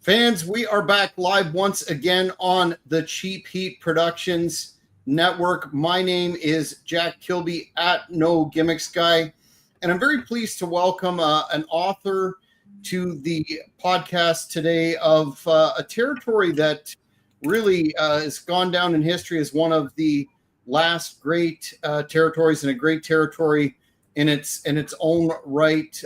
Fans, we are back live once again on the Cheap Heat Productions Network. My name is Jack Kilby at No Gimmicks Guy, and I'm very pleased to welcome an author to the podcast today of a territory that really has gone down in history as one of the last great territories, and a great territory in its own right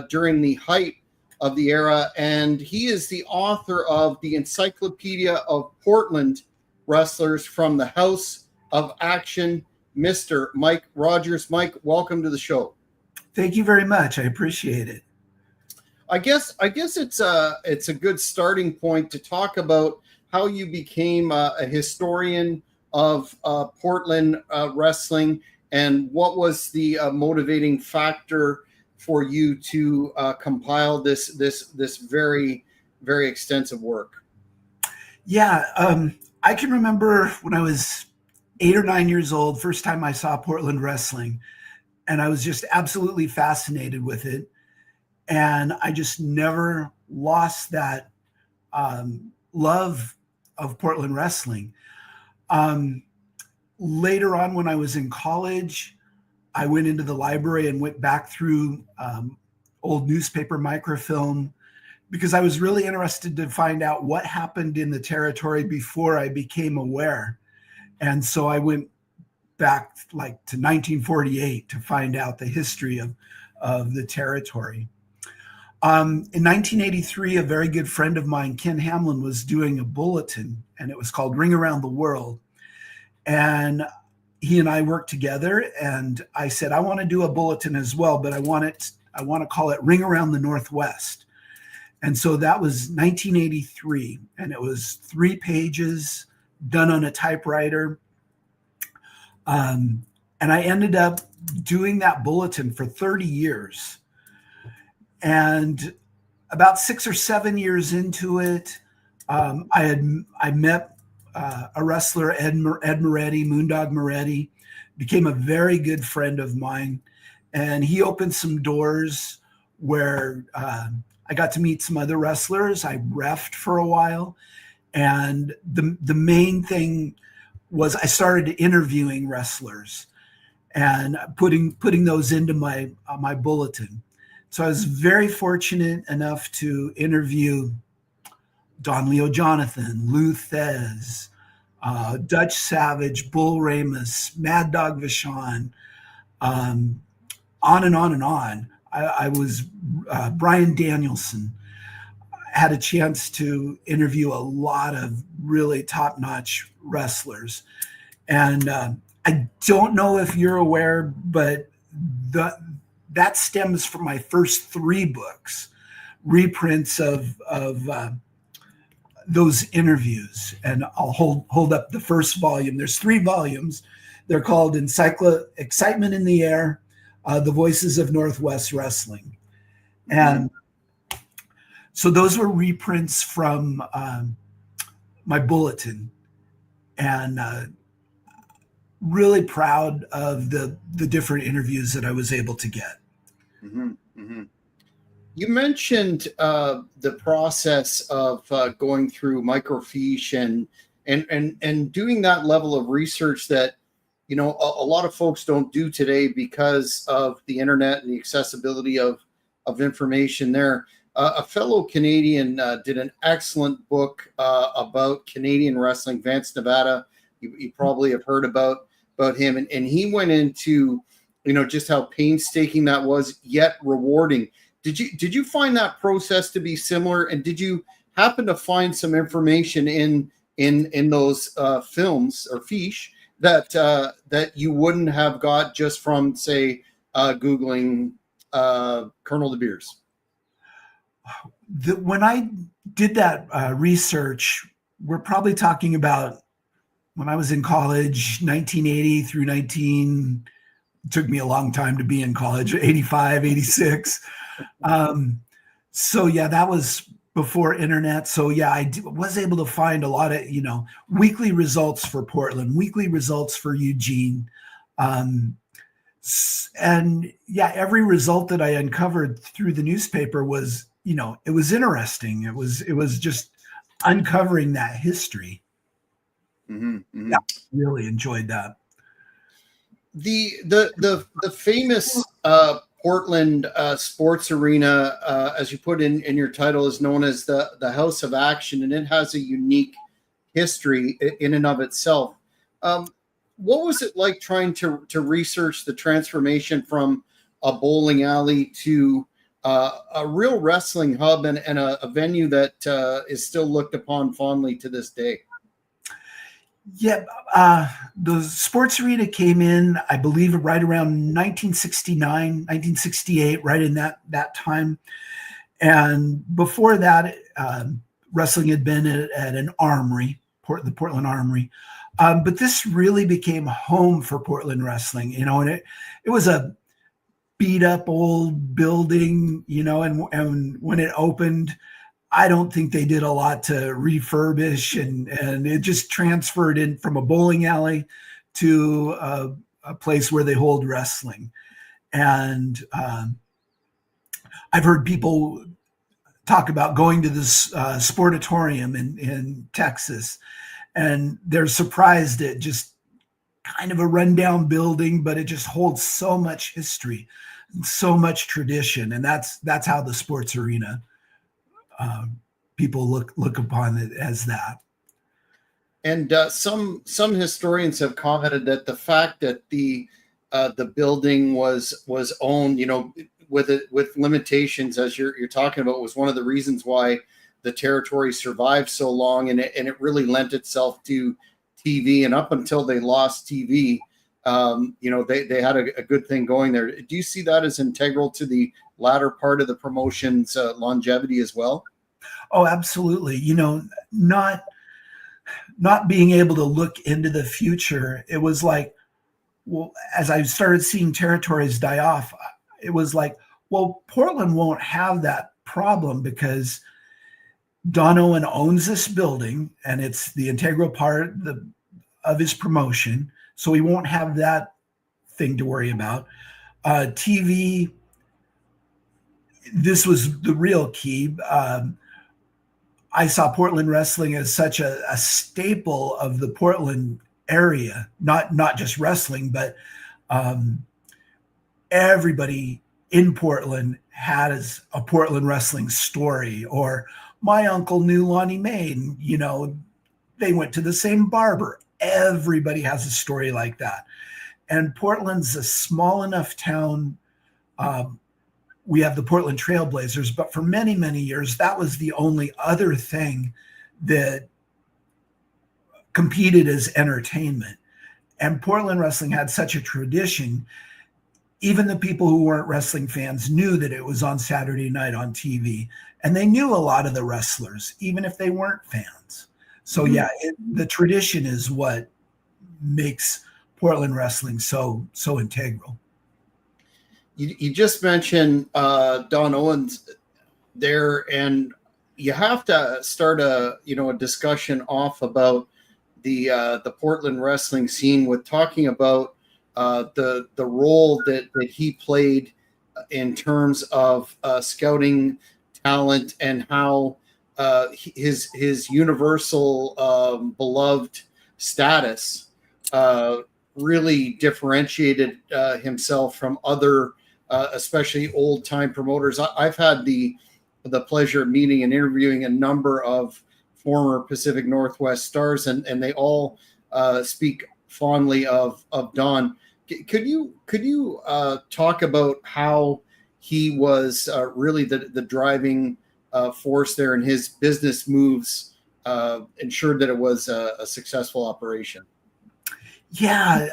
during the height of the era. And he is the author of the Encyclopedia of Portland Wrestlers, from the House of Action, Mr. Mike Rodgers. Mike, welcome to the show. Thank you very much. I appreciate it. I guess it's a good starting point to talk about how you became a historian of Portland wrestling, and what was the motivating factor for you to compile this very, very extensive work. Yeah, I can remember when I was 8 or 9 years old, first time I saw Portland wrestling, and I was just absolutely fascinated with it. And I just never lost that love of Portland wrestling. Later on, when I was in college, I went into the library and went back through old newspaper microfilm, because I was really interested to find out what happened in the territory before I became aware. And so I went back like to 1948 to find out the history of the territory. In 1983, a very good friend of mine, Ken Hamlin, was doing a bulletin, and it was called Ring Around the World. And he and I worked together, and I said, I want to do a bulletin as well, but I want to call it Ring Around the Northwest. And so that was 1983, and it was 3 pages done on a typewriter. And I ended up doing that bulletin for 30 years. And about 6 or 7 years into it, I met a wrestler, Ed Moretti, Moondog Moretti, became a very good friend of mine. And he opened some doors where I got to meet some other wrestlers. I reffed for a while. And the main thing was I started interviewing wrestlers and putting those into my bulletin. So I was very fortunate enough to interview Don Leo Jonathan, Lou Thez, Dutch Savage, Bull Ramus, Mad Dog Vachon, on and on and on. I was Brian Danielson. I had a chance to interview a lot of really top-notch wrestlers. And I don't know if you're aware, but that stems from my first 3 books, reprints of those interviews. And I'll hold up the first volume. There's 3 volumes. They're called Excitement in the Air, The Voices of Northwest Wrestling. And so those were reprints from my bulletin, and really proud of the different interviews that I was able to get. Mm-hmm, mm-hmm. You mentioned the process of going through microfiche and doing that level of research that, you know, a lot of folks don't do today because of the internet and the accessibility of information there. A fellow Canadian did an excellent book about Canadian wrestling, Vance Nevada. You probably have heard about him, and he went into, you know, just how painstaking that was, yet rewarding. Did you find that process to be similar? And did you happen to find some information in those films or fiche that you wouldn't have got just from, say, Googling Colonel De Beers? When I did that research, we're probably talking about when I was in college, 1980 through took me a long time to be in college, 85, 86. So yeah, that was before internet. So yeah, I was able to find a lot of, you know, weekly results for Portland, weekly results for Eugene. And yeah, every result that I uncovered through the newspaper was it was interesting. It was just uncovering that history. Mm-hmm, mm-hmm. Yeah, really enjoyed that. The famous Portland sports arena, as you put in your title, is known as the House of Action, and it has a unique history in and of itself. What was it like trying to research the transformation from a bowling alley to a real wrestling hub and a venue that is still looked upon fondly to this day? Yeah, the sports arena came in, I believe, right around 1969, 1968, right in that time. And before that, wrestling had been at an armory, the Portland Armory. But this really became home for Portland wrestling, and it was a beat up old building, and when it opened, I don't think they did a lot to refurbish, and it just transferred in from a bowling alley to a place where they hold wrestling. And I've heard people talk about going to this sportatorium in Texas, and they're surprised at just kind of a rundown building, but it just holds so much history, so much tradition, and that's how the sports arena people look upon it as that. And some historians have commented that the fact that the building was owned, with limitations, as you're talking about, was one of the reasons why the territory survived so long, and it really lent itself to TV. And up until they lost TV, they had a good thing going there. Do you see that as integral to the latter part of the promotion's longevity as well? Oh, absolutely. Not being able to look into the future, it was like, well, as I started seeing territories die off, it was like, well, Portland won't have that problem because Don Owen owns this building and it's the integral part of his promotion. So he won't have that thing to worry about. TV, this was the real key. I saw Portland wrestling as such a staple of the Portland area, not just wrestling, but everybody in Portland has a Portland wrestling story. Or my uncle knew Lonnie Mae, and, they went to the same barber. Everybody has a story like that. And Portland's a small enough town. We have the Portland Trailblazers, but for many, many years, that was the only other thing that competed as entertainment. And Portland wrestling had such a tradition. Even the people who weren't wrestling fans knew that it was on Saturday night on TV, and they knew a lot of the wrestlers, even if they weren't fans. So yeah, the tradition is what makes Portland wrestling so integral. You just mentioned Don Owens there, and you have to start a discussion off about the Portland wrestling scene with talking about the role that he played in terms of scouting talent, and how his universal beloved status really differentiated himself from other especially old time promoters. I've had the pleasure of meeting and interviewing a number of former Pacific Northwest stars, and they all speak fondly of Don. Could you talk about how he was really the driving force there, and his business moves ensured that it was a successful operation? Yeah,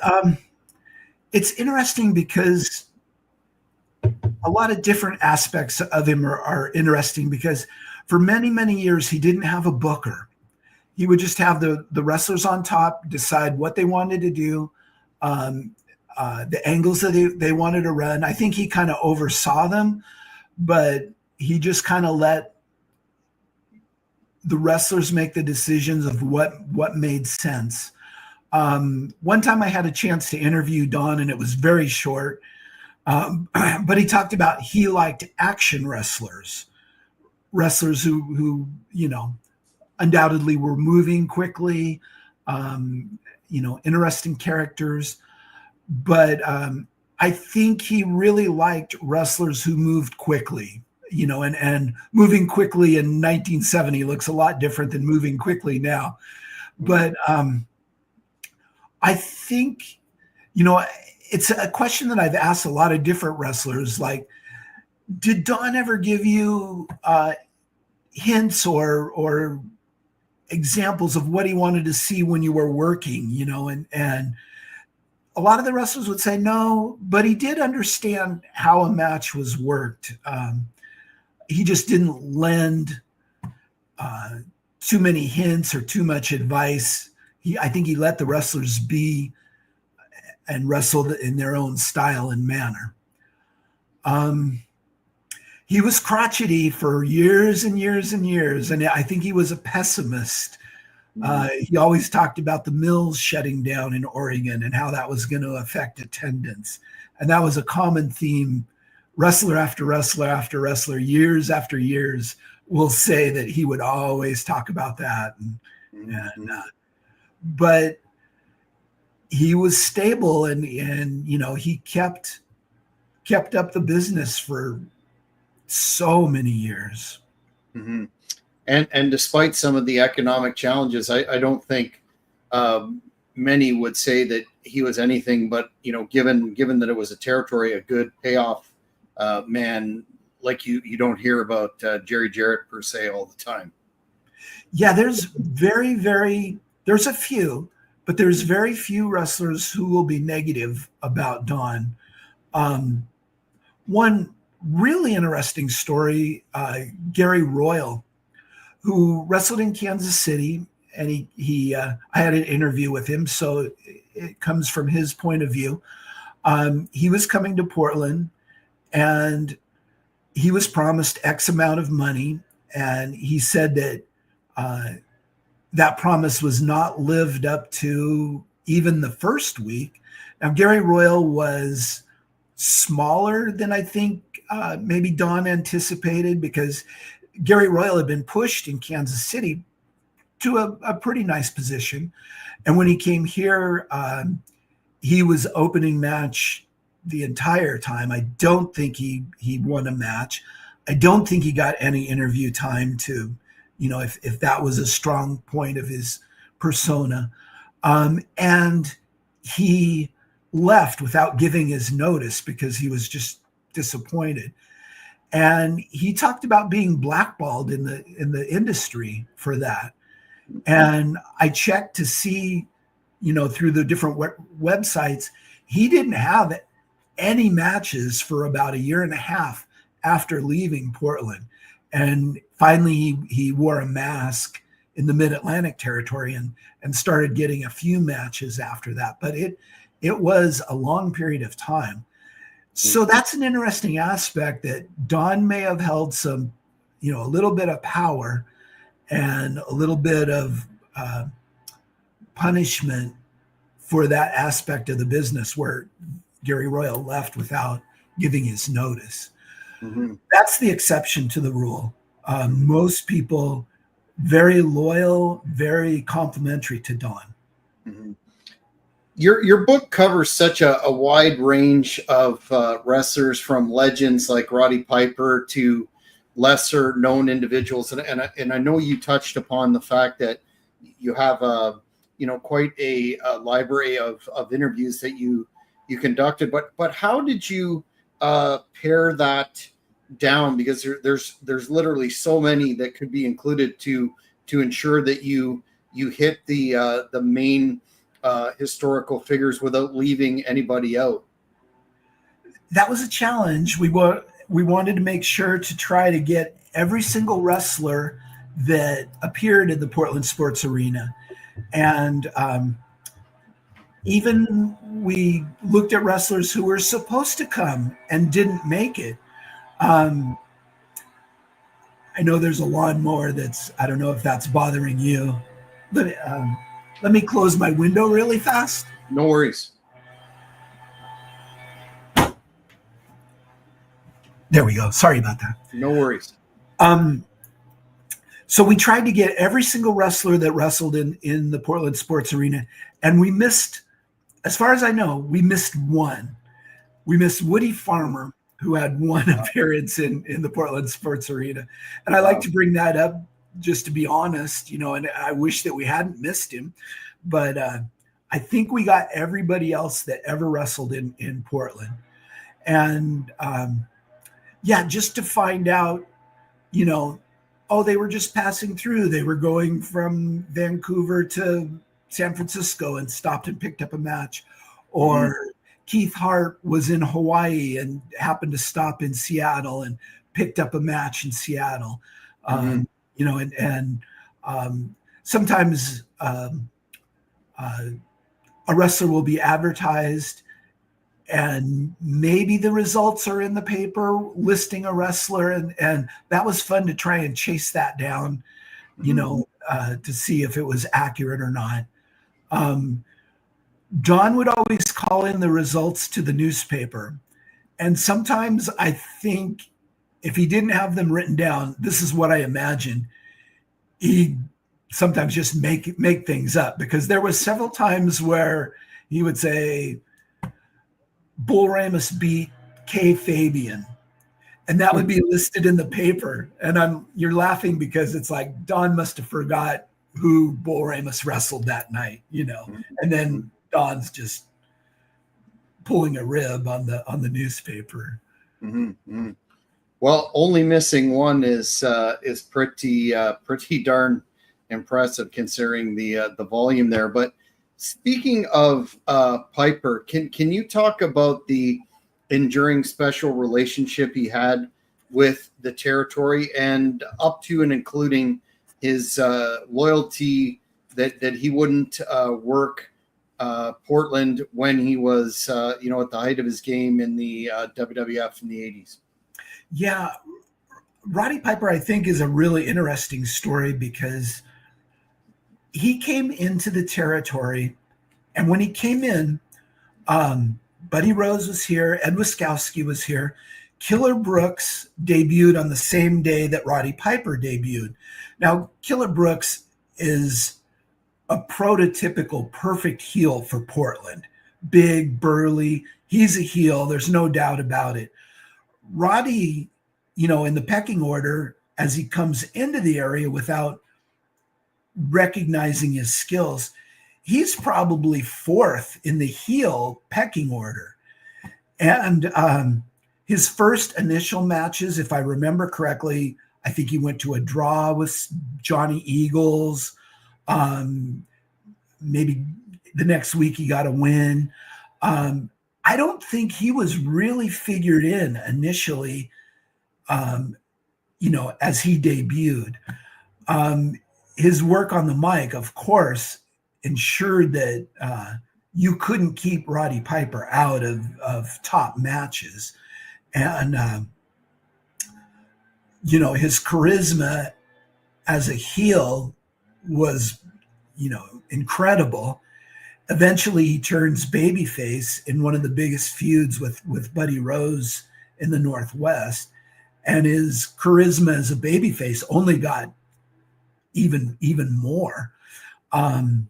it's interesting because a lot of different aspects of him are interesting, because for many, many years, he didn't have a booker. He would just have the wrestlers on top decide what they wanted to do, the angles that they wanted to run. I think he kind of oversaw them, but he just kind of let the wrestlers make the decisions of what made sense. One time I had a chance to interview Don, and it was very short. But he talked about he liked action wrestlers wrestlers who undoubtedly were moving quickly, interesting characters. But I think he really liked wrestlers who moved quickly, and moving quickly in 1970 looks a lot different than moving quickly now. But I think, it's a question that I've asked a lot of different wrestlers, like, did Don ever give you hints or examples of what he wanted to see when you were working, and a lot of the wrestlers would say no, but he did understand how a match was worked. He just didn't lend too many hints or too much advice. I think he let the wrestlers be and wrestle in their own style and manner. He was crotchety for years and years and years, and I think he was a pessimist. He always talked about the mills shutting down in Oregon and how that was going to affect attendance. And that was a common theme. Wrestler after wrestler after wrestler, years after years, will say that he would always talk about that. But he was stable, and he kept up the business for so many years. Mm-hmm. And despite some of the economic challenges, I don't think many would say that he was anything but, given that it was a territory, a good payoff man. Like you don't hear about Jerry Jarrett per se all the time. Yeah, there's there's a few, but there's very few wrestlers who will be negative about Don. One really interesting story, Gary Royal, who wrestled in Kansas City, and I had an interview with him, so it comes from his point of view. He was coming to Portland, and he was promised X amount of money, and he said that that promise was not lived up to even the first week. Now, Gary Royal was smaller than I think maybe Don anticipated, because Gary Royal had been pushed in Kansas City to a pretty nice position. And when he came here, he was opening match the entire time. I don't think he won a match. I don't think he got any interview time to, if that was a strong point of his persona. And he left without giving his notice because he was just disappointed. And he talked about being blackballed in the industry for that. And I checked to see, through the different websites, he didn't have any matches for about a year and a half after leaving Portland. And finally, he wore a mask in the Mid-Atlantic territory and started getting a few matches after that. But it was a long period of time. So that's an interesting aspect, that Don may have held some, a little bit of power and a little bit of punishment for that aspect of the business, where Gary Royal left without giving his notice. Mm-hmm. That's the exception to the rule. Most people, very loyal, very complimentary to Don. Mm-hmm. Your book covers such a wide range of wrestlers, from legends like Roddy Piper to lesser known individuals, and I know you touched upon the fact that you have quite a library of interviews that you conducted. But how did you pare that down? Because there's literally so many that could be included to ensure that you hit the main historical figures without leaving anybody out. That was a challenge. We wanted to make sure to try to get every single wrestler that appeared in the Portland sports arena. And even we looked at wrestlers who were supposed to come and didn't make it. I know there's a lawnmower I don't know if that's bothering you, but let me close my window really fast. No worries. There we go. Sorry about that. No worries. So we tried to get every single wrestler that wrestled in the Portland Sports Arena, and we missed, as far as I know, we missed one. We missed Woody Farmer, who had one appearance in the Portland Sports Arena. And I like to bring that up just to be honest, and I wish that we hadn't missed him. But I think we got everybody else that ever wrestled in Portland. And just to find out, they were just passing through. They were going from Vancouver to San Francisco and stopped and picked up a match. Or Keith Hart was in Hawaii and happened to stop in Seattle and picked up a match in Seattle. Sometimes a wrestler will be advertised and maybe the results are in the paper listing a wrestler. And that was fun to try and chase that down, to see if it was accurate or not. Don would always call in the results to the newspaper. And sometimes I think if he didn't have them written down, this is what I imagine, he'd sometimes just make things up, because there was several times where he would say, Bull Ramus beat Kay Fabian. And that would be listed in the paper. And you're laughing because it's like Don must have forgot who Bull Ramus wrestled that night, and then Don's just pulling a rib on the newspaper. Mm-hmm. Well, only missing one is pretty darn impressive considering the volume there. But speaking of Piper, can you talk about the enduring special relationship he had with the territory, and up to and including his loyalty that he wouldn't work Portland when he was at the height of his game in the WWF in the 80s? Yeah, Roddy Piper, I think, is a really interesting story because he came into the territory, and when he came in, Buddy Rose was here, Ed Wiskowski was here. Killer Brooks debuted on the same day that Roddy Piper debuted. Now, Killer Brooks is a prototypical perfect heel for Portland. Big, burly. He's a heel. There's no doubt about it. Roddy, in the pecking order, as he comes into the area without recognizing his skills, he's probably fourth in the heel pecking order. And his first initial matches, if I remember correctly, I think he went to a draw with Johnny Eagles. Maybe the next week he got a win. I don't think he was really figured in initially, as he debuted. His work on the mic, of course, ensured that you couldn't keep Roddy Piper out of top matches. And, his charisma as a heel was, incredible. Eventually he turns babyface in one of the biggest feuds with Buddy Rose in the Northwest. And his charisma as a babyface only got even more. And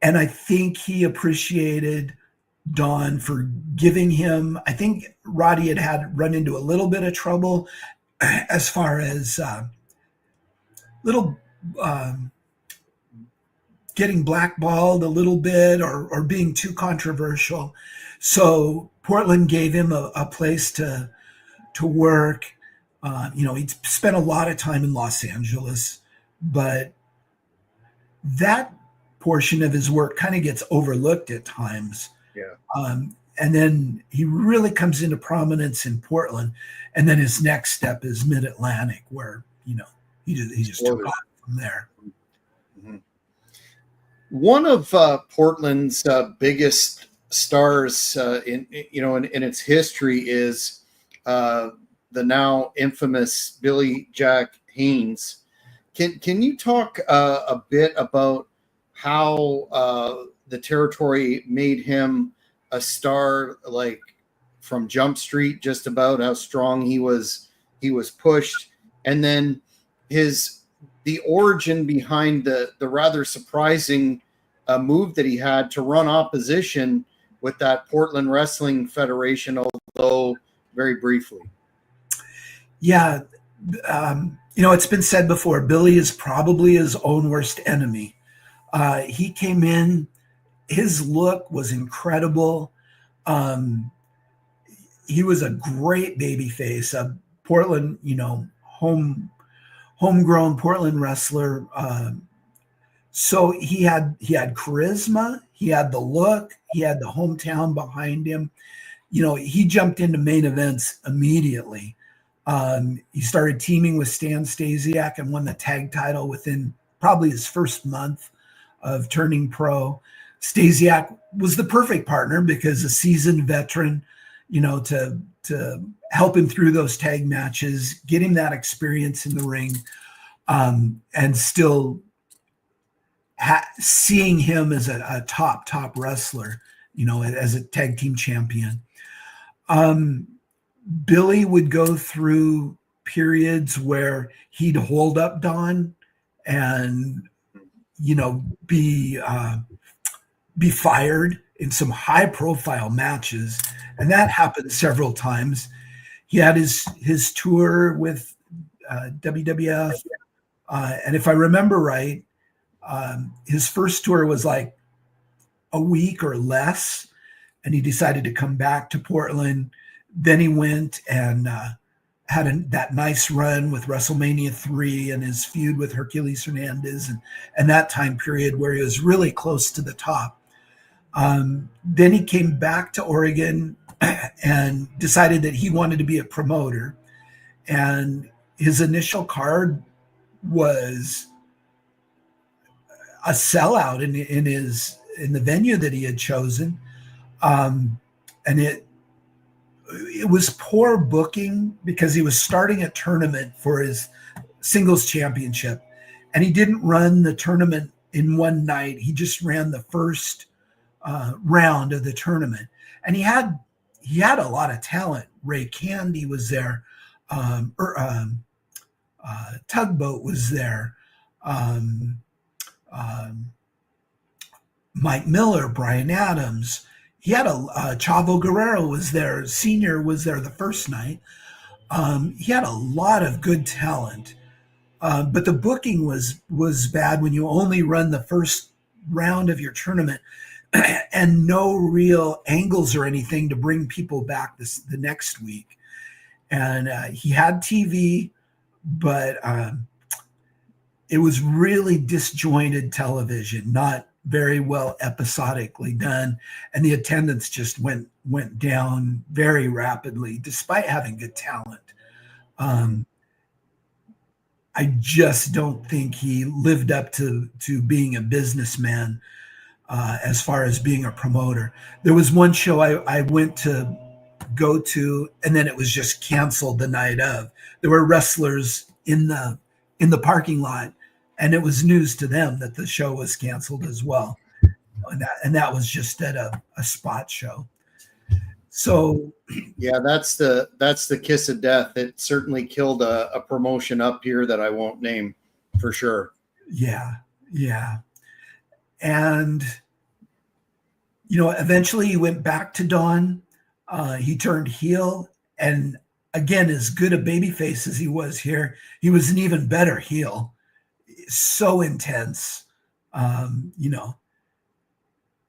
I think he appreciated Don for giving him, I think Roddy had run into a little bit of trouble as far as getting blackballed a little bit or being too controversial. So Portland gave him a place to work. He'd spent a lot of time in Los Angeles, but that portion of his work kind of gets overlooked at times. Yeah. And then he really comes into prominence in Portland. And then his next step is Mid-Atlantic, where, he just took off from there. Mm-hmm. One of Portland's biggest stars in its history is the now infamous Billy Jack Haynes. Can you talk a bit about how the territory made him a star, like from Jump Street, just about how strong he was pushed, and then the origin behind the rather surprising move that he had to run opposition with that Portland Wrestling Federation, although very briefly. Yeah. It's been said before, Billy is probably his own worst enemy. He came in, his look was incredible. He was a great baby face, a Portland, homegrown Portland wrestler. So he had charisma, he had the look, he had the hometown behind him. He jumped into main events immediately. He started teaming with Stan Stasiak and won the tag title within probably his first month of turning pro. Stasiak was the perfect partner because a seasoned veteran, to help him through those tag matches, get him that experience in the ring, and still seeing him as a top wrestler, as a tag team champion. Billy would go through periods where he'd hold up Don and, be fired in some high profile matches. And that happened several times. He had his tour with WWF. And if I remember right, his first tour was like a week or less, and he decided to come back to Portland. Then he went and had that nice run with WrestleMania 3 and his feud with Hercules Hernandez and that time period where he was really close to the top. Then he came back to Oregon and decided that he wanted to be a promoter. And his initial card was a sellout in the venue that he had chosen. And it was poor booking because he was starting a tournament for his singles championship, and he didn't run the tournament in one night. He just ran the first round of the tournament, and he had a lot of talent. Ray Candy was there, Tugboat was there, Mike Miller, Brian Adams. He had Chavo Guerrero was there. Senior was there the first night. He had a lot of good talent, but the booking was bad when you only run the first round of your tournament and no real angles or anything to bring people back the next week. And he had TV, but it was really disjointed television, not very well episodically done, and the attendance just went down very rapidly despite having good talent. I just don't think he lived up to being a businessman as far as being a promoter. There was one show I went to go to, and then it was just canceled the night of. There were wrestlers in the parking lot, and it was news to them that the show was canceled as well. And that was just at a spot show. So yeah, that's the kiss of death. It certainly killed a promotion up here that I won't name for sure. Yeah. And eventually he went back to Don. He turned heel, and again, as good a babyface as he was here, he was an even better heel. So intense,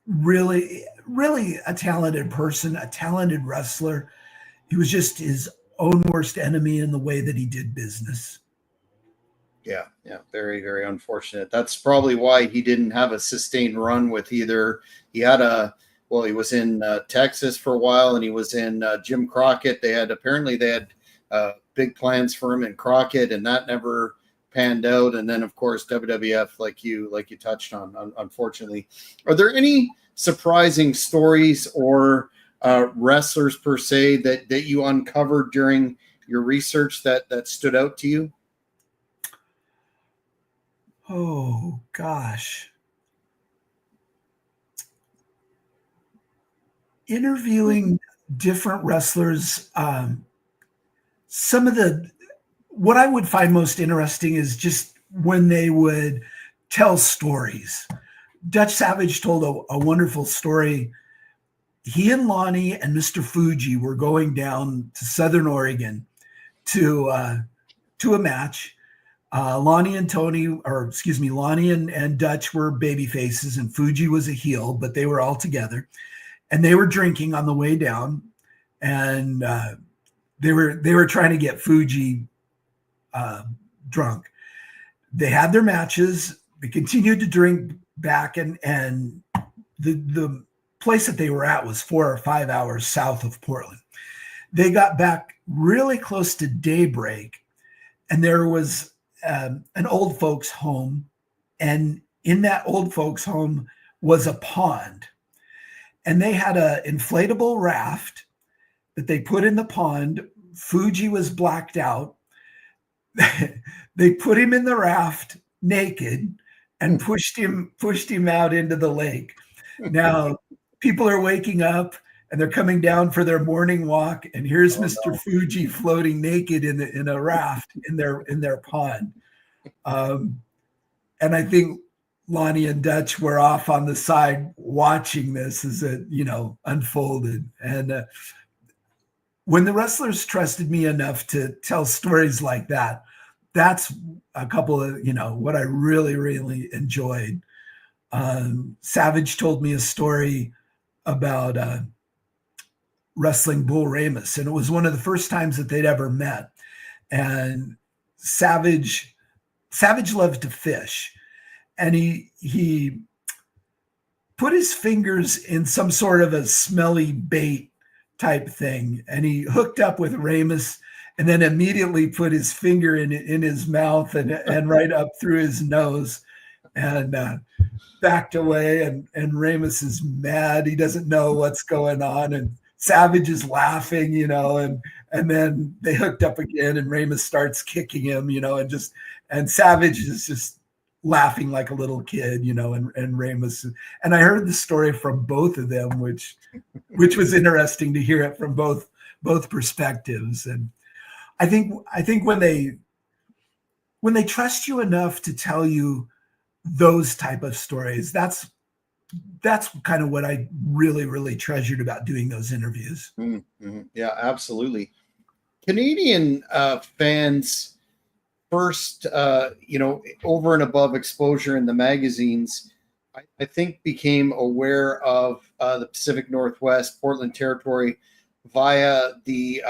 really, really a talented person, a talented wrestler. He was just his own worst enemy in the way that he did business. Yeah. Very, very unfortunate. That's probably why he didn't have a sustained run with either. He was in Texas for a while, and he was in Jim Crockett. They had big plans for him in Crockett, and that never panned out. And then of course WWF, like you touched on, unfortunately. Are there any surprising stories or wrestlers per se that you uncovered during your research that stood out to you? Oh gosh, interviewing different wrestlers, some of the what I would find most interesting is just when they would tell stories. Dutch Savage told a wonderful story. He and Lonnie and Mr. Fuji were going down to Southern Oregon to a match. Lonnie and Dutch were baby faces and Fuji was a heel, but they were all together. And they were drinking on the way down. And they were trying to get Fuji drunk. They had their matches. They continued to drink back, and the place that they were at was 4 or 5 hours south of Portland. They got back really close to daybreak, and there was an old folks home, and in that old folks home was a pond, and they had an inflatable raft that they put in the pond. Fuji was blacked out. They put him in the raft naked and pushed him out into the lake. Now people are waking up and they're coming down for their morning walk, and here's Mr. Fuji floating naked in a raft in their pond. And I think Lonnie and Dutch were off on the side watching this as it unfolded. And when the wrestlers trusted me enough to tell stories like that, that's a couple of, what I really, really enjoyed. Savage told me a story about wrestling Bull Ramus, and it was one of the first times that they'd ever met. And Savage loved to fish, and he put his fingers in some sort of a smelly bait type thing, and he hooked up with Ramus, and then immediately put his finger in his mouth and right up through his nose, and backed away. And Ramus is mad; he doesn't know what's going on, and Savage is laughing, and then they hooked up again, and Ramus starts kicking him, and Savage is just laughing like a little kid, and Ramus. And I heard the story from both of them, which was interesting to hear it from both perspectives. And I think when they trust you enough to tell you those type of stories, that's kind of what I really, really treasured about doing those interviews. Mm-hmm. Yeah, absolutely. Canadian fans first, over and above exposure in the magazines, I think became aware of the Pacific Northwest, Portland territory via the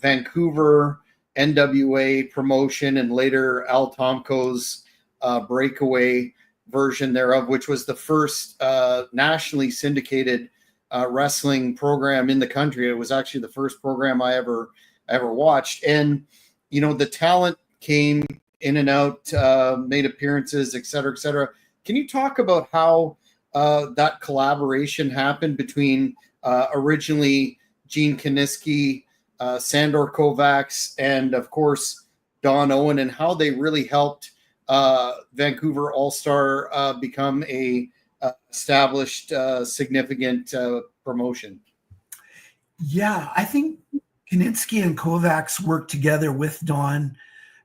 Vancouver NWA promotion, and later Al Tomko's breakaway version thereof, which was the first nationally syndicated wrestling program in the country. It was actually the first program I ever watched. And, the talent came in and out, made appearances, et cetera, et cetera. Can you talk about how that collaboration happened between originally Gene Kiniski, Sandor Kovacs, and of course Don Owen, and how they really helped Vancouver All-Star become a established, significant promotion? Yeah, I think Kiniski and Kovacs worked together with Don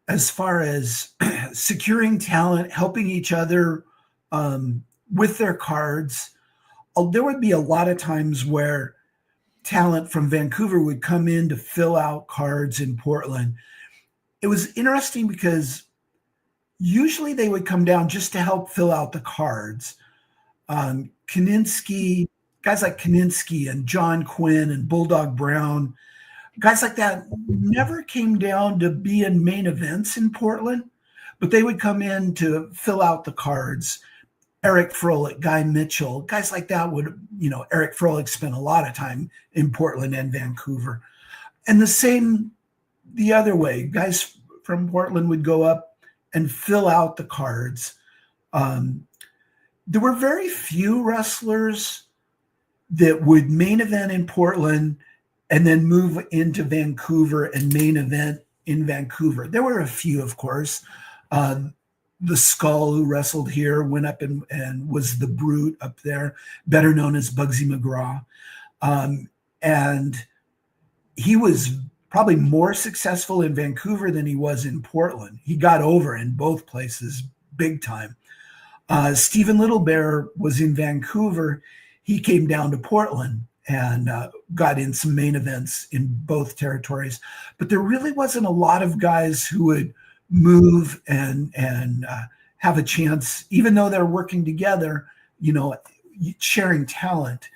as far as securing talent, helping each other with their cards. There would be a lot of times where talent from Vancouver would come in to fill out cards in Portland. It was interesting because usually they would come down just to help fill out the cards. Kiniski, guys like Kiniski and John Quinn and Bulldog Brown, guys like that never came down to be in main events in Portland, but they would come in to fill out the cards. Eric Froelich, Guy Mitchell, guys like that would, Eric Froelich spent a lot of time in Portland and Vancouver. And the same the other way. Guys from Portland would go up and fill out the cards. There were very few wrestlers that would main event in Portland and then move into Vancouver and main event in Vancouver. There were a few, of course. The Skull, who wrestled here, went up and was the Brute up there, better known as Bugsy McGraw. And he was probably more successful in Vancouver than he was in Portland. He got over in both places big time. Stephen Littlebear was in Vancouver. He came down to Portland and got in some main events in both territories. But there really wasn't a lot of guys who would move and have a chance, even though they're working together, sharing talent.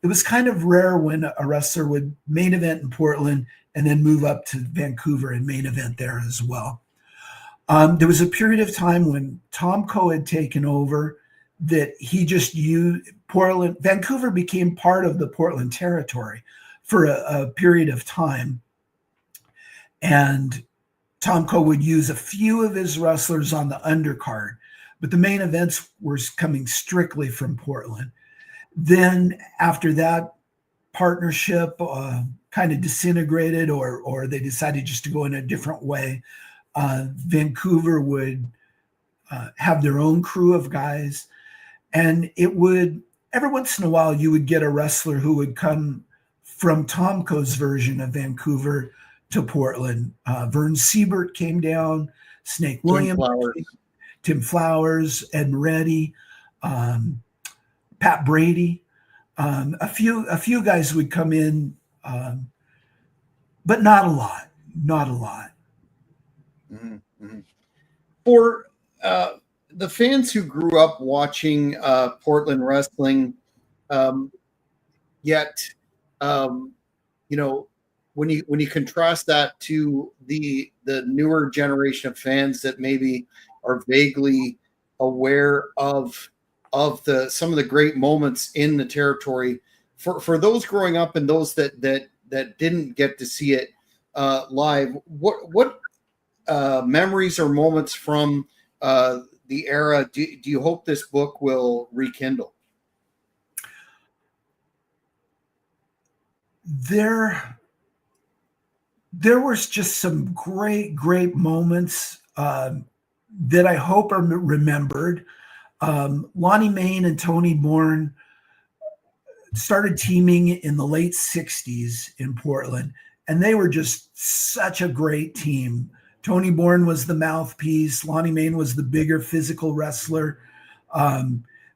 It was kind of rare when a wrestler would main event in Portland and then move up to Vancouver and main event there as well. There was a period of time when Tom Coe had taken over that he just used Portland. Vancouver became part of the Portland territory for a period of time. And Tom Coe would use a few of his wrestlers on the undercard, but the main events were coming strictly from Portland. Then after that partnership kind of disintegrated, or they decided just to go in a different way, Vancouver would have their own crew of guys. And it would, every once in a while, you would get a wrestler who would come from Tom Coe's version of Vancouver to Portland. Vern Siebert came down, Snake Williams, Tim Flowers, Ed Moretti, Pat Brady. A few guys would come in, but not a lot. Mm-hmm. For the fans who grew up watching Portland wrestling, yet when you contrast that to the newer generation of fans that maybe are vaguely aware of some of the great moments in the territory, for those growing up and those that didn't get to see it live, what memories or moments from the era do you hope this book will rekindle? There was just some great moments that I hope are remembered. Lonnie Main and Tony Bourne started teaming in the late 60s in Portland, and they were just such a great team. Tony Bourne was the mouthpiece. Lonnie Main was the bigger physical wrestler.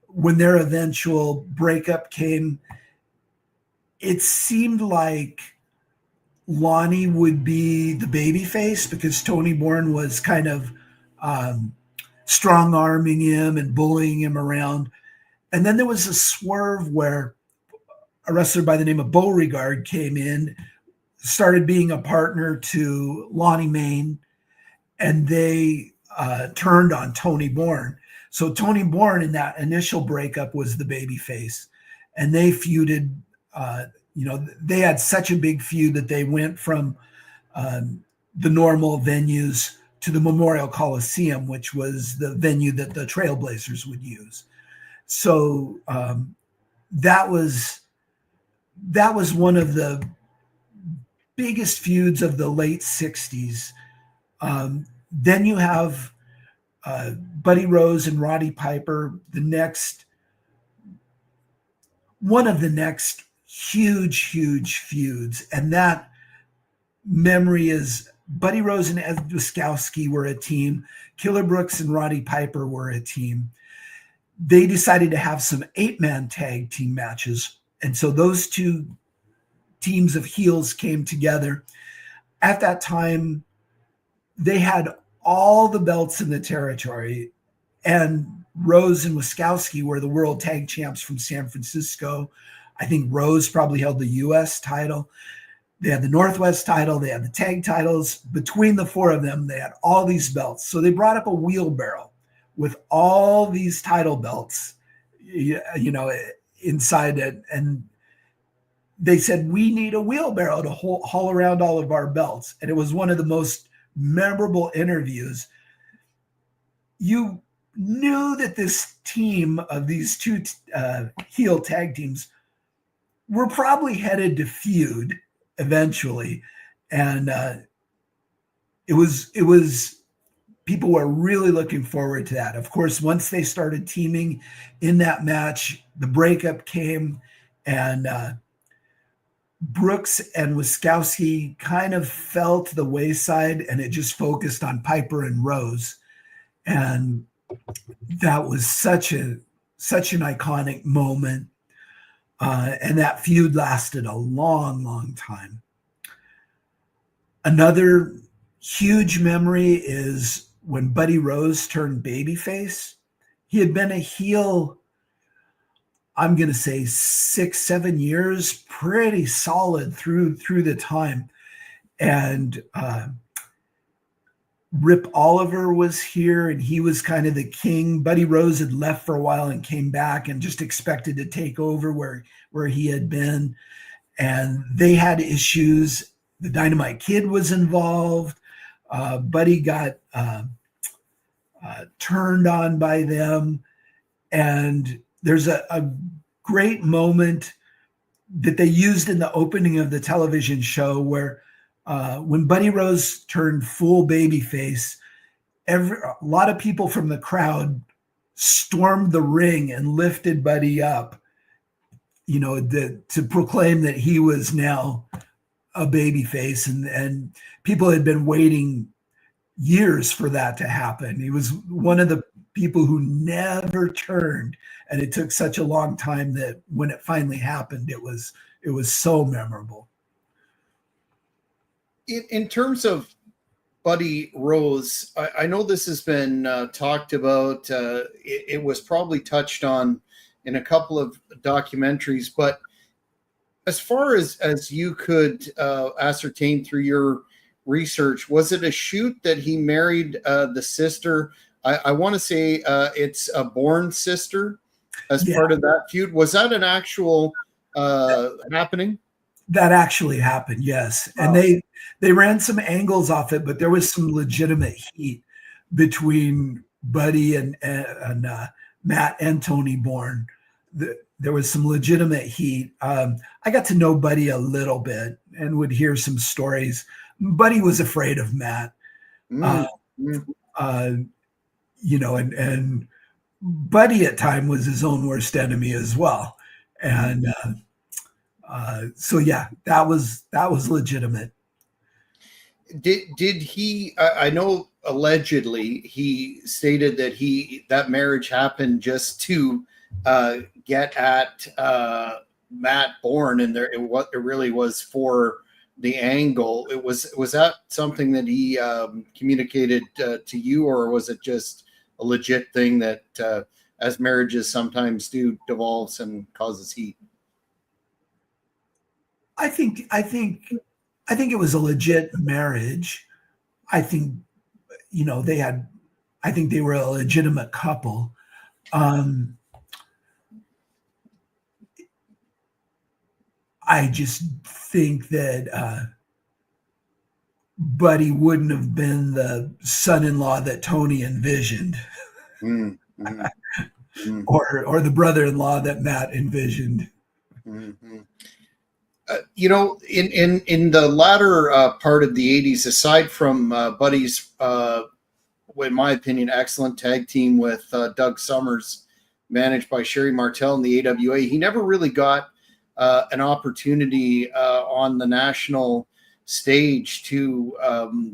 When their eventual breakup came, it seemed like Lonnie would be the babyface because Tony Bourne was kind of strong-arming him and bullying him around. And then there was a swerve where a wrestler by the name of Beauregard came in, started being a partner to Lonnie Main, and they turned on Tony Bourne. So Tony Bourne in that initial breakup was the babyface, and they feuded. They had such a big feud that they went from the normal venues to the Memorial Coliseum, which was the venue that the Trailblazers would use. So that was one of the biggest feuds of the late 60s. Then you have Buddy Rose and Roddy Piper, one of the next huge feuds. And that memory is Buddy Rose and Ed Wiskowski were a team. Killer Brooks and Roddy Piper were a team. They decided to have some 8-man tag team matches. And so those two teams of heels came together. At that time, they had all the belts in the territory, and Rose and Wiskowski were the world tag champs from San Francisco. I think Rose probably held the U.S. title. They had the Northwest title. They had the tag titles. Between the four of them, they had all these belts. So they brought up a wheelbarrow with all these title belts, inside it. And they said, we need a wheelbarrow to haul around all of our belts. And it was one of the most memorable interviews. You knew that this team of these two heel tag teams were probably headed to feud eventually. And it was people were really looking forward to that. Of course, once they started teaming in that match, the breakup came, and Brooks and Wiskowski kind of fell to the wayside, and it just focused on Piper and Rose. And that was such an iconic moment. And that feud lasted a long, long time. Another huge memory is when Buddy Rose turned babyface. He had been a heel, I'm going to say 6-7 years, pretty solid through the time. And Rip Oliver was here, and he was kind of the king. Buddy Rose had left for a while and came back and just expected to take over where he had been. And they had issues. The Dynamite Kid was involved. Buddy got turned on by them. And there's a great moment that they used in the opening of the television show where when Buddy Rose turned full babyface, a lot of people from the crowd stormed the ring and lifted Buddy up, to proclaim that he was now a babyface, and people had been waiting years for that to happen. He was one of the people who never turned, and it took such a long time that when it finally happened, it was so memorable. In terms of Buddy Rose, I know this has been talked about. It was probably touched on in a couple of documentaries, but as far as you could ascertain through your research, was it a shoot that he married the sister? I want to say it's a Bourne sister as part of that feud. Was that an actual happening? That actually happened, yes. And they ran some angles off it, but there was some legitimate heat between Buddy and Matt and Tony Bourne. There was some legitimate heat. I got to know Buddy a little bit and would hear some stories. Buddy was afraid of Matt, and Buddy at time was his own worst enemy as well. And so yeah, that was legitimate. Did he? I know allegedly he stated that that marriage happened just to get at Matt Bourne, and it really was for the angle. Was that something that he communicated to you, or was it just a legit thing that as marriages sometimes do, devolves and causes heat? I think it was a legit marriage. I think they were a legitimate couple. I just think that Buddy wouldn't have been the son-in-law that Tony envisioned, or the brother-in-law that Matt envisioned. Mm-hmm. In the latter part of the 80s, aside from Buddy's, in my opinion, excellent tag team with Doug Summers, managed by Sherry Martel in the AWA, he never really got an opportunity on the national stage to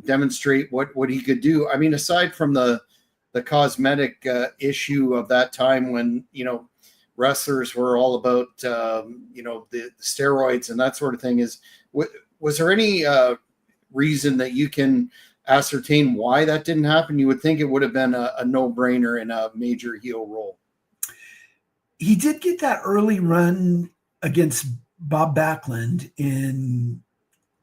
demonstrate what he could do. I mean, aside from the cosmetic issue of that time when, wrestlers were all about, the steroids and that sort of thing, was there any reason that you can ascertain why that didn't happen? You would think it would have been a no-brainer in a major heel role. He did get that early run against Bob Backlund in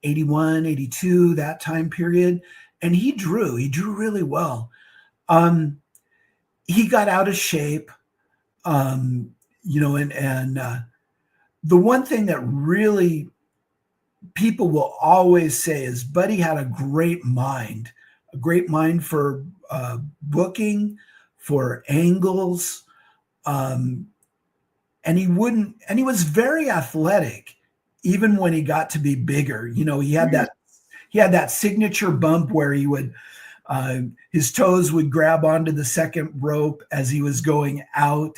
81, 82, that time period. And he drew really well. He got out of shape, and the one thing that really people will always say is Buddy had a great mind for booking, for angles. And he was very athletic, even when he got to be bigger. He had that signature bump where he would, his toes would grab onto the second rope as he was going out,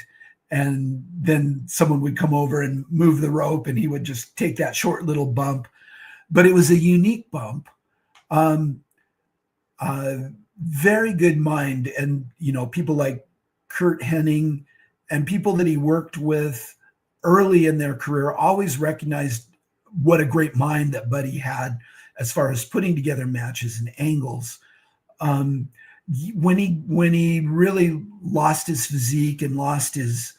and then someone would come over and move the rope, and he would just take that short little bump. But it was a unique bump. Very good mind, and people like Kurt Hennig and people that he worked with early in their career always recognized what a great mind that Buddy had as far as putting together matches and angles. When he really lost his physique and lost his,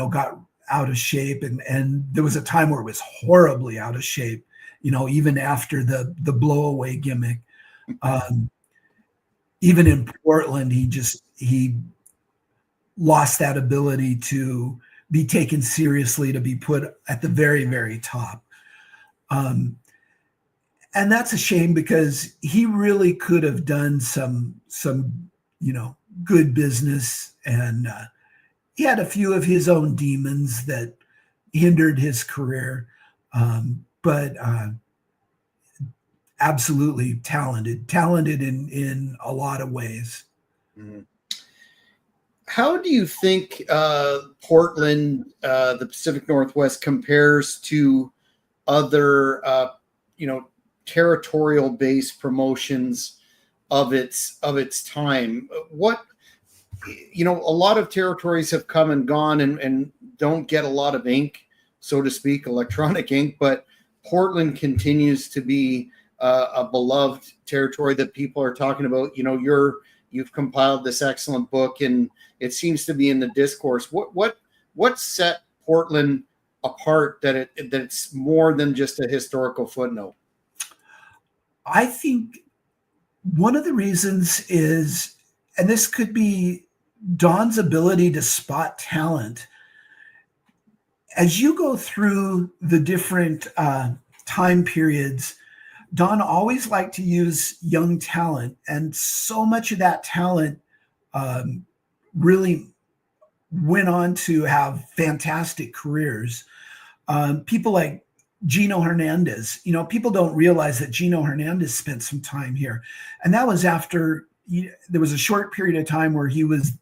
got out of shape, and there was a time where it was horribly out of shape, even after the blowaway gimmick. Even in Portland, he lost that ability to be taken seriously, to be put at the very, very top. And that's a shame, because he really could have done some good business, and he had a few of his own demons that hindered his career, but absolutely talented in a lot of ways. Mm-hmm. How do you think Portland, the Pacific Northwest, compares to other, territorial-based promotions of its time? What, a lot of territories have come and gone and don't get a lot of ink, so to speak, electronic ink, but Portland continues to be a beloved territory that people are talking about. You've compiled this excellent book, and it seems to be in the discourse. What set Portland apart that it's more than just a historical footnote? I think one of the reasons is, and this could be Don's ability to spot talent. As you go through the different time periods, Don always liked to use young talent, and so much of that talent really went on to have fantastic careers. People like Gino Hernandez, people don't realize that Gino Hernandez spent some time here. And that was after there was a short period of time where he was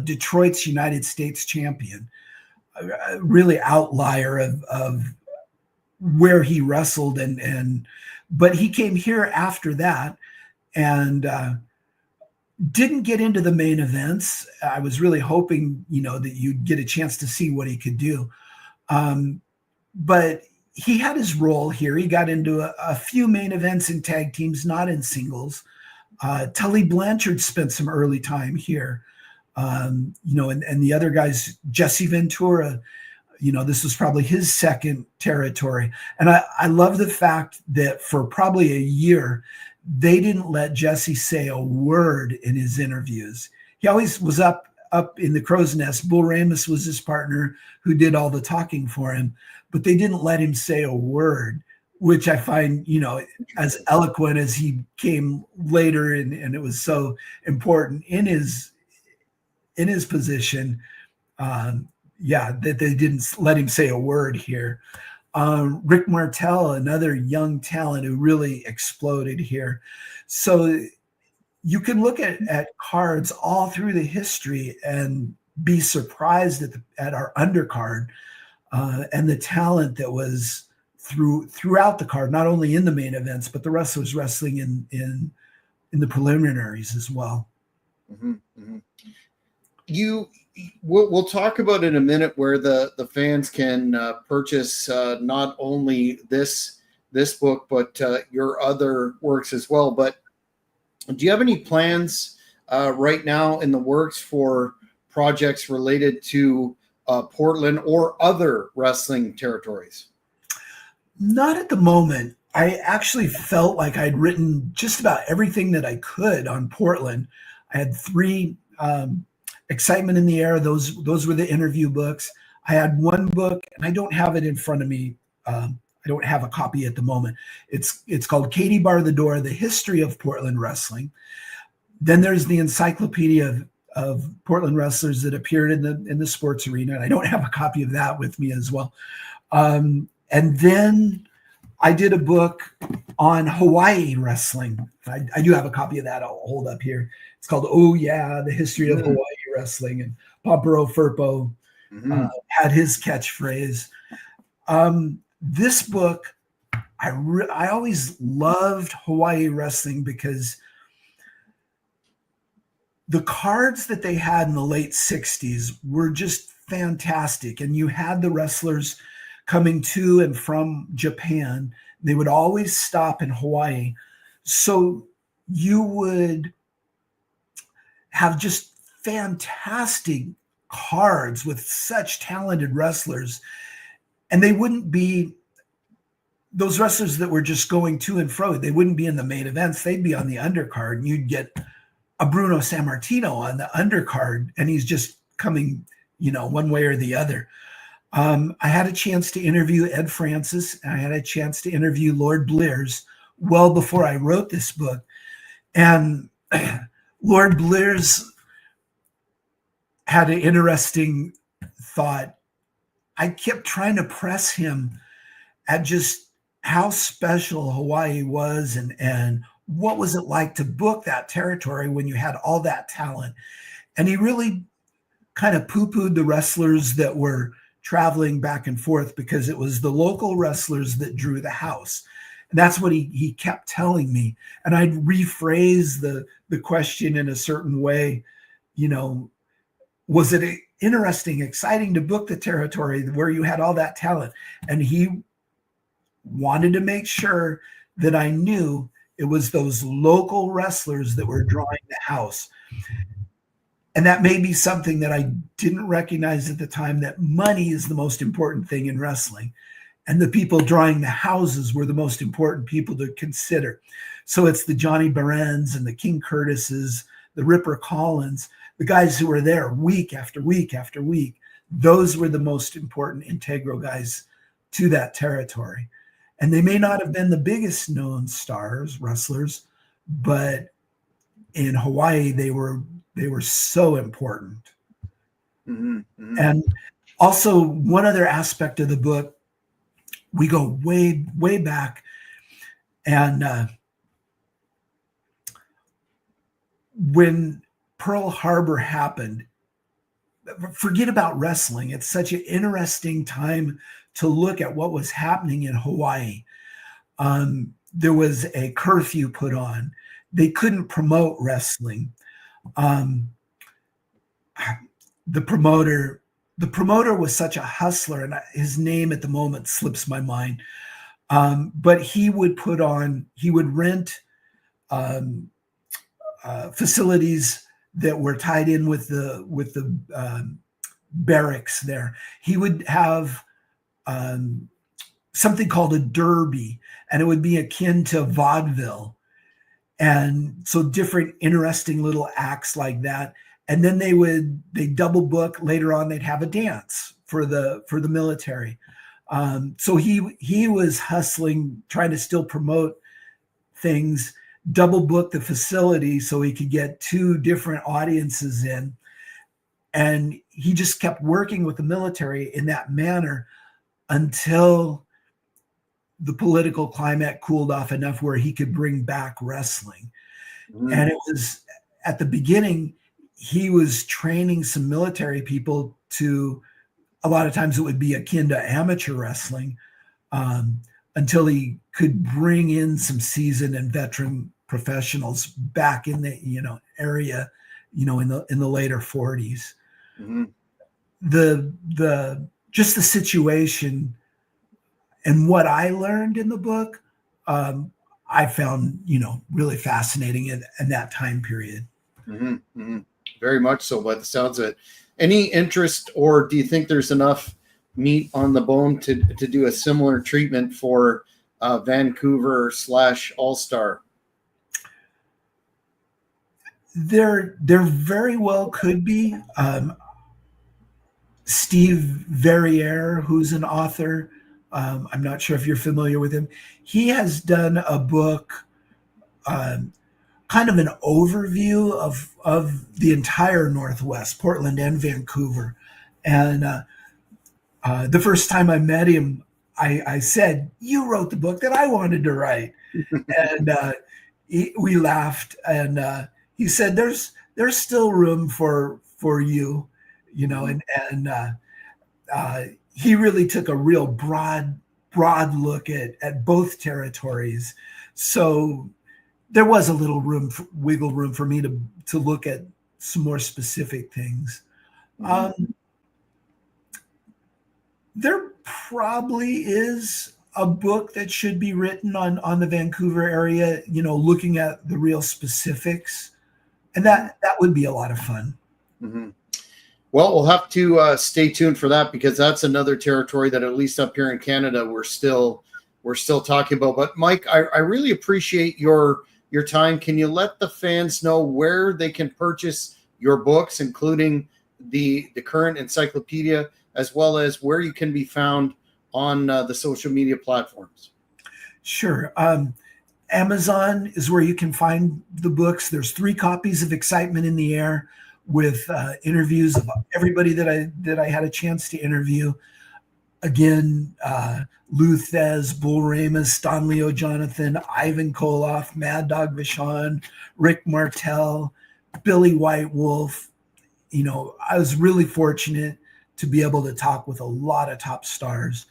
Detroit's United States champion, a really outlier of where he wrestled, but he came here after that and didn't get into the main events. I was really hoping, that you'd get a chance to see what he could do. But he had his role here. He got into a few main events in tag teams, not in singles. Tully Blanchard spent some early time here. And the other guys, Jesse Ventura, this was probably his second territory. And I love the fact that for probably a year, they didn't let Jesse say a word in his interviews. He always was up in the crow's nest. Bull Ramus was his partner who did all the talking for him, but they didn't let him say a word, which I find, as eloquent as he came later, and it was so important in his position. That they didn't let him say a word here. Rick Martel, another young talent who really exploded here. So you can look at cards all through the history and be surprised at our undercard and the talent that was throughout the card, not only in the main events, but the wrestlers wrestling in the preliminaries as well. Mm-hmm, mm-hmm. We'll talk about in a minute where the fans can purchase not only this book, but your other works as well. But do you have any plans right now in the works for projects related to Portland or other wrestling territories? Not at the moment. I actually felt like I'd written just about everything that I could on Portland. I had 3 Excitement in the Air. Those were the interview books. I had one book, and I don't have it in front of me. I don't have a copy at the moment. It's called Katie Bar the Door: The History of Portland Wrestling. Then there's the Encyclopedia of Portland Wrestlers that appeared in the sports arena, and I don't have a copy of that with me as well. And then I did a book on Hawaii wrestling. I do have a copy of that. I'll hold up here. It's called "Oh Yeah: The History of Hawaii Wrestling," and Pompero Firpo had his catchphrase. This book, I always loved Hawaii wrestling because the cards that they had in the late 60s were just fantastic. And you had the wrestlers coming to and from Japan. They would always stop in Hawaii. So you would have just fantastic cards with such talented wrestlers. And they wouldn't be those wrestlers that were just going to and fro. They wouldn't be in the main events. They'd be on the undercard, and you'd get a Bruno Sammartino on the undercard, and he's just coming, one way or the other. I had a chance to interview Ed Francis, and I had a chance to interview Lord Blears well before I wrote this book. And Lord Blears had an interesting thought. I kept trying to press him at just how special Hawaii was and what was it like to book that territory when you had all that talent. And he really kind of poo-pooed the wrestlers that were traveling back and forth because it was the local wrestlers that drew the house. And that's what he kept telling me. And I'd rephrase the question in a certain way, was it interesting, exciting to book the territory where you had all that talent? And he wanted to make sure that I knew it was those local wrestlers that were drawing the house. And that may be something that I didn't recognize at the time, that money is the most important thing in wrestling. And the people drawing the houses were the most important people to consider. So it's the Johnny Barends and the King Curtises, the Ripper Collins, the guys who were there week after week after week. Those were the most important integral guys to that territory. And they may not have been the biggest known stars, wrestlers, but in Hawaii, they were so important. Mm-hmm, mm-hmm. And also, one other aspect of the book, we go way, way back. And when Pearl Harbor happened, forget about wrestling. It's such an interesting time to look at what was happening in Hawaii. There was a curfew put on. They couldn't promote wrestling. The promoter was such a hustler, and his name at the moment slips my mind. But he would rent facilities that were tied in with the barracks there. He would have something called a derby, and it would be akin to vaudeville. And so different interesting little acts like that. And then they double book later on. They'd have a dance for the military. So he was hustling, trying to still promote things, double book the facility so he could get two different audiences in. And he just kept working with the military in that manner until the political climate cooled off enough where he could bring back wrestling. Mm. And it was at the beginning, he was training some military people to, a lot of times it would be akin to amateur wrestling, until he could bring in some seasoned and veteran professionals back in the area, in the later 40s. Mm-hmm. The just the situation and what I learned in the book, I found really fascinating in that time period. Mm-hmm. Mm-hmm. Very much so, by the sounds of it. Any interest, or do you think there's enough meat on the bone to do a similar treatment for Vancouver / All-Star? There very well could be. Steve Verrier, who's an author, I'm not sure if you're familiar with him. He has done a book, kind of an overview of the entire Northwest, Portland and Vancouver. And the first time I met him, I said, "You wrote the book that I wanted to write." And we laughed, and he said, "There's still room for you, and he really took a real broad look at both territories. So there was a little wiggle room for me to look at some more specific things. There probably is a book that should be written on the Vancouver area, looking at the real specifics. And that would be a lot of fun. Well, we'll have to stay tuned for that, because that's another territory that, at least up here in Canada, we're still talking about. But Mike, I really appreciate your time. Can you let the fans know where they can purchase your books, including the current encyclopedia, as well as where you can be found on the social media platforms? Sure. Amazon is where you can find the books. There's 3 copies of Excitement in the Air, with interviews of everybody that I had a chance to interview. Again, Lou Thez, Bull Ramus, Don Leo Jonathan, Ivan Koloff, Mad Dog Vachon, Rick Martel, Billy White Wolf. I was really fortunate to be able to talk with a lot of top stars.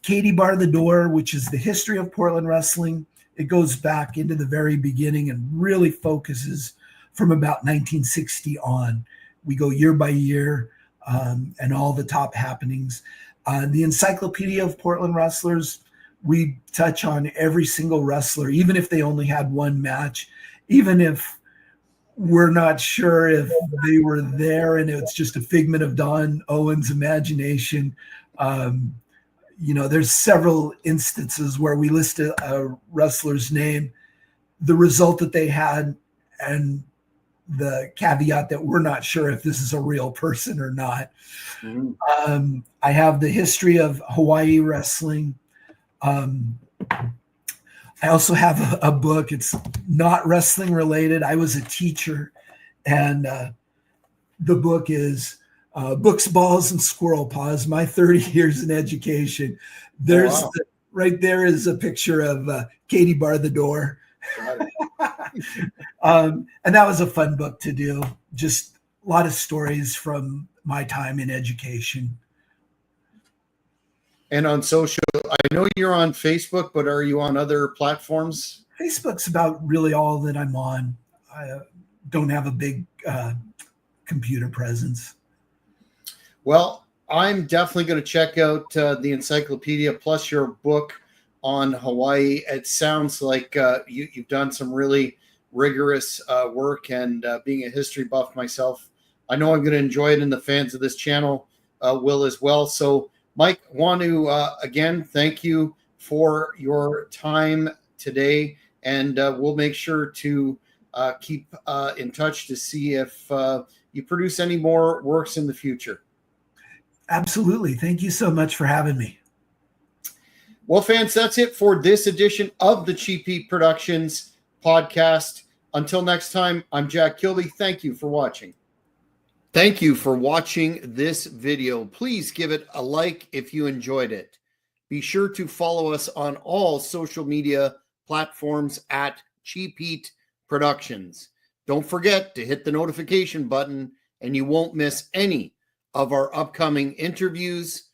Katie Bar the Door, which is the history of Portland wrestling. It goes back into the very beginning and really focuses from about 1960 on. We go year by year, and all the top happenings. The Encyclopedia of Portland Wrestlers, we touch on every single wrestler, even if they only had one match, even if we're not sure if they were there and it's just a figment of Don Owen's imagination. There's several instances where we list a wrestler's name, the result that they had, and the caveat that we're not sure if this is a real person or not. I have the history of Hawaii wrestling. I also have a book. It's not wrestling related. I was a teacher, and the book is Books, Balls, and Squirrel Paws, My 30 Years in Education. There's right there is a picture of Katie Bar the Door. And that was a fun book to do. Just a lot of stories from my time in education. And on social, I know you're on Facebook, but are you on other platforms? Facebook's about really all that I'm on. I don't have a big computer presence. Well, I'm definitely going to check out the encyclopedia plus your book on Hawaii. It sounds like you've done some really rigorous work, and being a history buff myself, I know I'm going to enjoy it, and the fans of this channel will as well. So, Mike, want to again thank you for your time today, and we'll make sure to keep in touch to see if you produce any more works in the future. Absolutely. Thank you so much for having me. Well, fans, that's it for this edition of the Cheap Heat Productions podcast. Until next time, I'm Jack Kilby. Thank you for watching. Thank you for watching this video. Please give it a like if you enjoyed it. Be sure to follow us on all social media platforms at Cheap Heat Productions. Don't forget to hit the notification button, and you won't miss any of our upcoming interviews,